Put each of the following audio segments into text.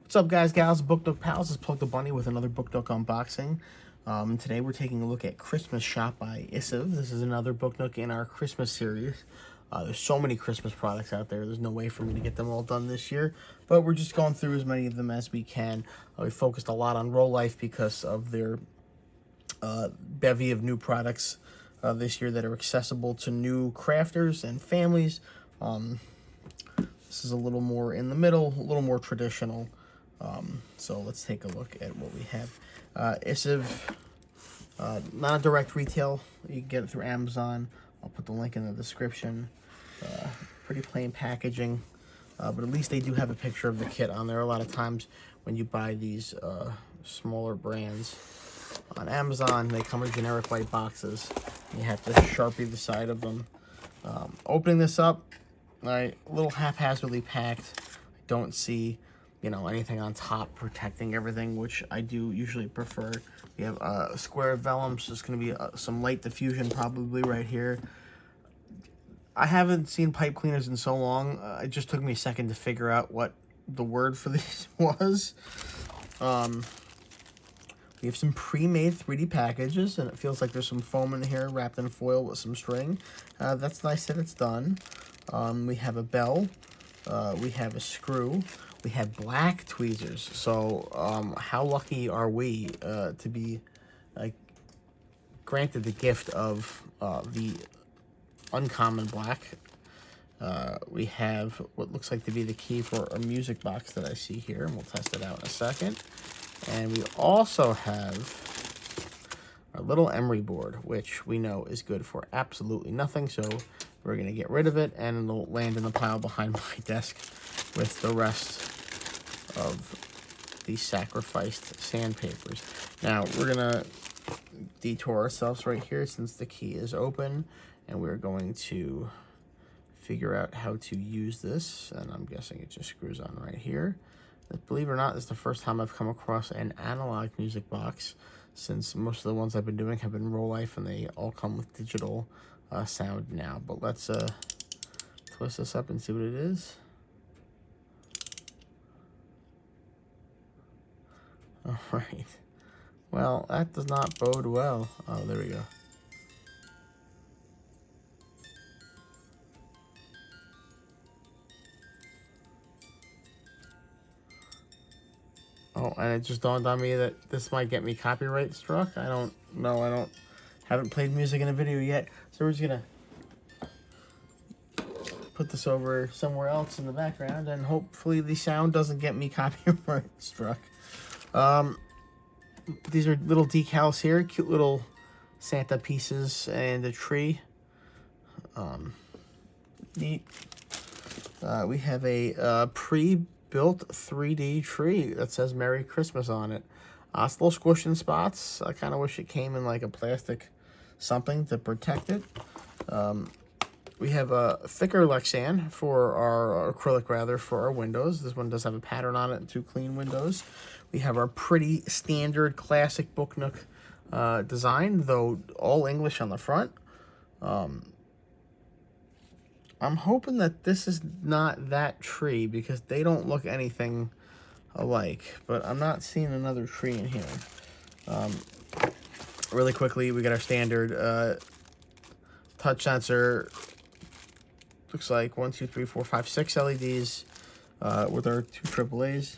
What's up, guys, gals, Book Nook pals? It's Plug the Bunny with another Book Nook unboxing. Today we're taking a look at Christmas Shop by Isiv. This is another Book Nook in our Christmas series. There's so many Christmas products out there. There's no way for me to get them all done this year, but we're just going through as many of them as we can. We focused a lot on Roll Life because of their bevy of new products this year that are accessible to new crafters and families. This is a little more in the middle, a little more traditional. So let's take a look at what we have. Isiv, not a direct retail. You can get it through Amazon. I'll put the link in the description. Pretty plain packaging, but at least they do have a picture of the kit on there. A lot of times when you buy these smaller brands on Amazon, they come in generic white boxes. You have to Sharpie the side of them. Opening this up, a little haphazardly packed. I don't see anything on top protecting everything, which I do usually prefer. We have a square of vellum, so it's going to be some light diffusion probably right here. I haven't seen pipe cleaners in so long. It just took me a second to figure out what the word for this was. We have some pre-made 3D packages, and it feels like there's some foam in here wrapped in foil with some string. That's nice that it's done. We have a bell. We have a screw. We have black tweezers. So how lucky are we to be granted the gift of the uncommon black. We have what looks like to be the key for a music box that I see here, and we'll test it out in a second. And we also have our little emery board, which we know is good for absolutely nothing, so we're going to get rid of it, and it'll land in the pile behind my desk with the rest of the sacrificed sandpapers. Now, we're going to detour ourselves right here since the key is open, and we're going to figure out how to use this, and I'm guessing it just screws on right here. Believe it or not, this is the first time I've come across an analog music box, since most of the ones I've been doing have been Roll Life, and they all come with digital sound now. But let's twist this up and see what it is. All right. Well, that does not bode well. Oh, there we go. Oh, and it just dawned on me that this might get me copyright struck. I don't know. Haven't played music in a video yet. So we're just gonna put this over somewhere else in the background, and hopefully the sound doesn't get me copyright struck. These are little decals here, cute little Santa pieces and a tree. Neat. We have a pre-built 3D tree that says Merry Christmas on it. It's a little squished in spots. I kind of wish it came in like a plastic something to protect it. We have a thicker Lexan for our acrylic, rather, for our windows. This one does have a pattern on it and 2 clean windows. We have our pretty standard classic Book Nook design, though all English on the front. I'm hoping that this is not that tree because they don't look anything alike, but I'm not seeing another tree in here. Really quickly, we got our standard touch sensor. Looks like 1, 2, 3, 4, 5, 6 LEDs with our 2 AAAs.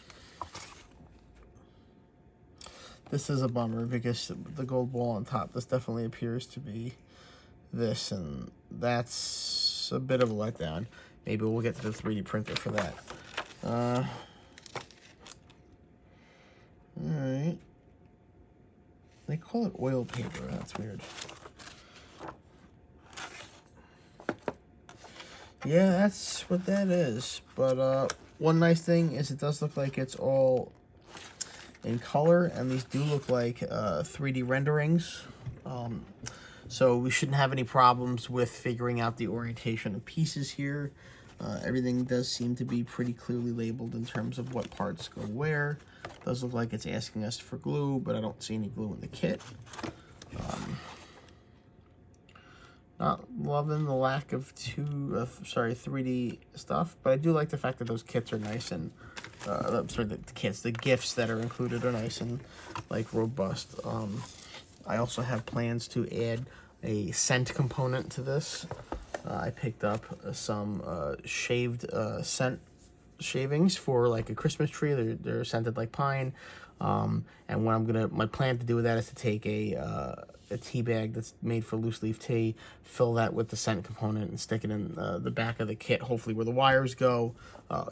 This is a bummer because the gold ball on top, this definitely appears to be this, and that's a bit of a letdown. Maybe we'll get to the 3D printer for that. Alright. They call it oil paper. That's weird. Yeah, that's what that is. But one nice thing is it does look like it's all in color, and these do look like 3D renderings. So we shouldn't have any problems with figuring out the orientation of pieces here. Everything does seem to be pretty clearly labeled in terms of what parts go where. Does look like it's asking us for glue, but I don't see any glue in the kit. Not loving the lack of 3D stuff, but I do like the fact that those kits are nice and sorry, the kits, the gifts that are included are nice and like robust. I also have plans to add a scent component to this. I picked up some shaved scent shavings for like a Christmas tree. They're scented like pine. And what my plan to do with that is to take a tea bag that's made for loose leaf tea, fill that with the scent component, and stick it in the back of the kit, hopefully where the wires go.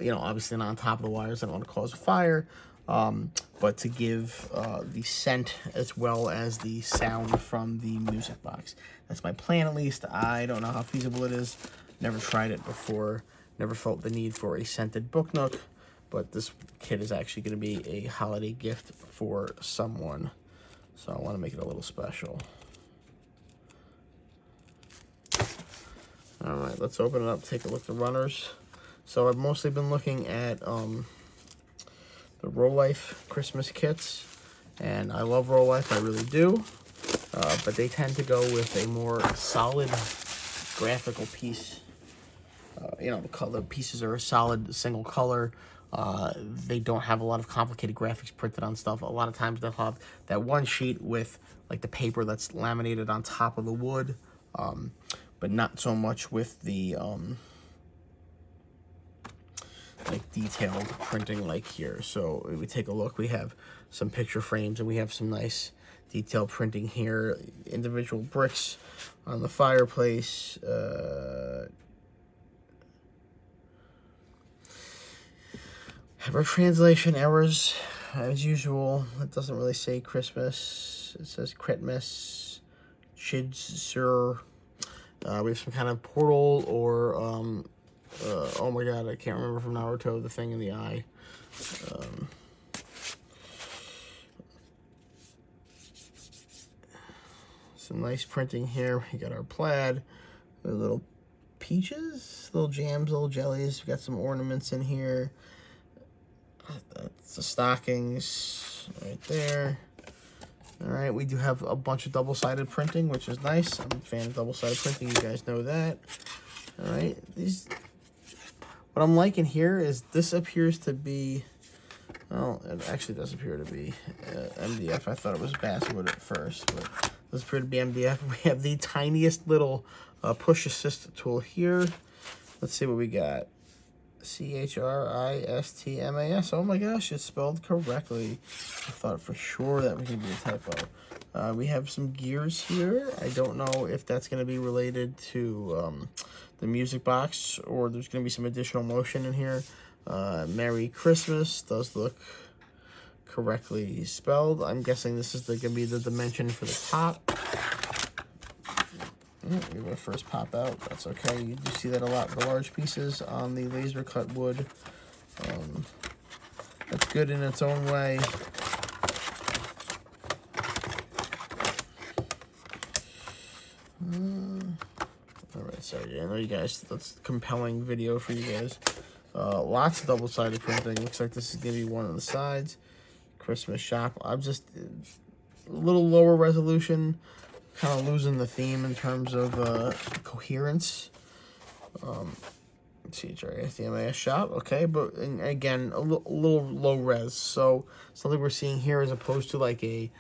You know, obviously not on top of the wires. I don't want to cause a fire. But to give the scent as well as the sound from the music box. That's my plan, at least. I don't know how feasible it is. Never tried it before. Never felt the need for a scented book nook. But this kit is actually going to be a holiday gift for someone. So I want to make it a little special. All right, let's open it up, take a look at the runners. So I've mostly been looking at the Row Life Christmas kits. And I love Row Life, I really do. But they tend to go with a more solid graphical piece. You know, the pieces are a solid single color. They don't have a lot of complicated graphics printed on stuff. A lot of times they'll have that one sheet with like the paper that's laminated on top of the wood, but not so much with the like detailed printing like here. So we take a look. We have some picture frames and we have some nice detailed printing here. Individual bricks on the fireplace. Have our translation errors, as usual. It doesn't really say Christmas. It says Christmas, Chids, Sir. We have some kind of portal or, oh my god, I can't remember from Naruto, the thing in the eye. Some nice printing here. We got our plaid, little peaches, little jams, little jellies. We got some ornaments in here. That's the stockings right there. All right, we do have a bunch of double-sided printing, which is nice. I'm a fan of double-sided printing. You guys know that. All right, what I'm liking here is this appears to be, well, it actually does appear to be MDF. I thought it was basswood at first, but it does appear to be MDF. We have the tiniest little push assist tool here. Let's see what we got. CHRISTMAS. Oh my gosh, it's spelled correctly. I thought for sure that was going to be a typo. We have some gears here. I don't know if that's going to be related to the music box or there's going to be some additional motion in here. Merry Christmas does look correctly spelled. I'm guessing this is going to be the dimension for the top. We're going to first pop out. That's okay. You do see that a lot for the large pieces on the laser cut wood. That's good in its own way. Alright, sorry. I know you guys, that's a compelling video for you guys. Lots of double-sided printing. Looks like this is going to be one on the sides. Christmas shop. I'm just a little lower resolution. Kind of losing the theme in terms of coherence. CHRISTMAS shop, okay, but again, a little low res. So something we're seeing here, as opposed to like a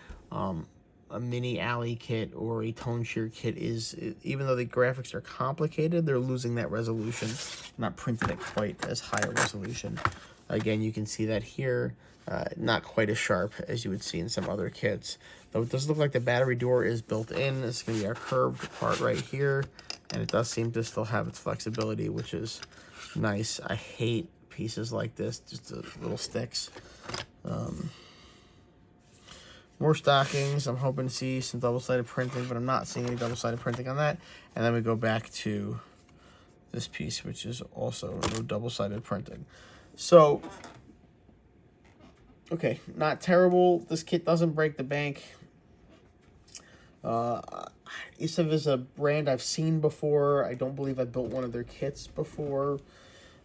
mini alley kit or a tone shear kit, is even though the graphics are complicated, they're losing that resolution. Not printed at quite as high a resolution. Again, you can see that here. Not quite as sharp as you would see in some other kits. Though it does look like the battery door is built in. It's going to be our curved part right here. And it does seem to still have its flexibility, which is nice. I hate pieces like this, just the little sticks. More stockings. I'm hoping to see some double-sided printing, but I'm not seeing any double-sided printing on that. And then we go back to this piece, which is also no double-sided printing. So, okay, not terrible. This kit doesn't break the bank. Isav is a brand I've seen before. I don't believe I built one of their kits before.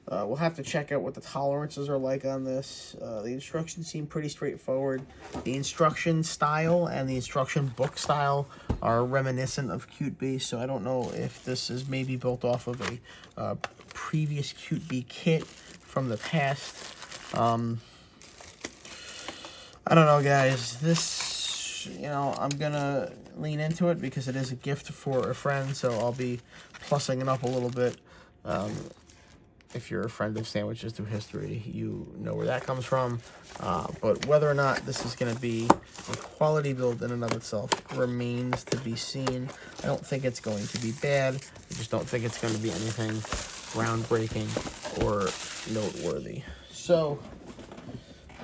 We'll have to check out what the tolerances are like on this. The instructions seem pretty straightforward. The instruction style and the instruction book style are reminiscent of Cute Bee, so I don't know if this is maybe built off of a previous Cute Bee kit from the past. I don't know, guys. This, you know, I'm gonna lean into it because it is a gift for a friend, so I'll be plussing it up a little bit. If you're a friend of Sandwiches Through History, you know where that comes from. But whether or not this is going to be a quality build in and of itself remains to be seen. I don't think it's going to be bad. I just don't think it's going to be anything groundbreaking or noteworthy. So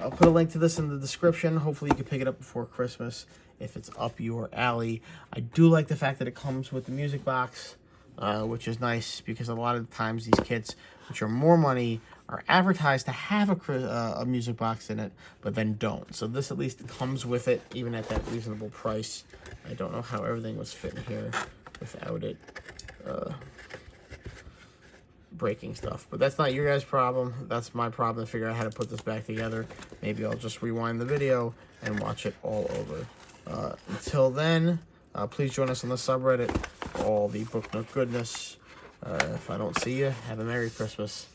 I'll put a link to this in the description. Hopefully you can pick it up before Christmas if it's up your alley. I do like the fact that it comes with the music box, which is nice because a lot of the times these kits, which are more money, are advertised to have a music box in it, but then don't. So this at least comes with it, even at that reasonable price. I don't know how everything was fitting here without it breaking stuff. But that's not your guys' problem. That's my problem to figure out how to put this back together. Maybe I'll just rewind the video and watch it all over. Until then, please join us on the subreddit for all the Book Nook goodness. If I don't see you, have a Merry Christmas.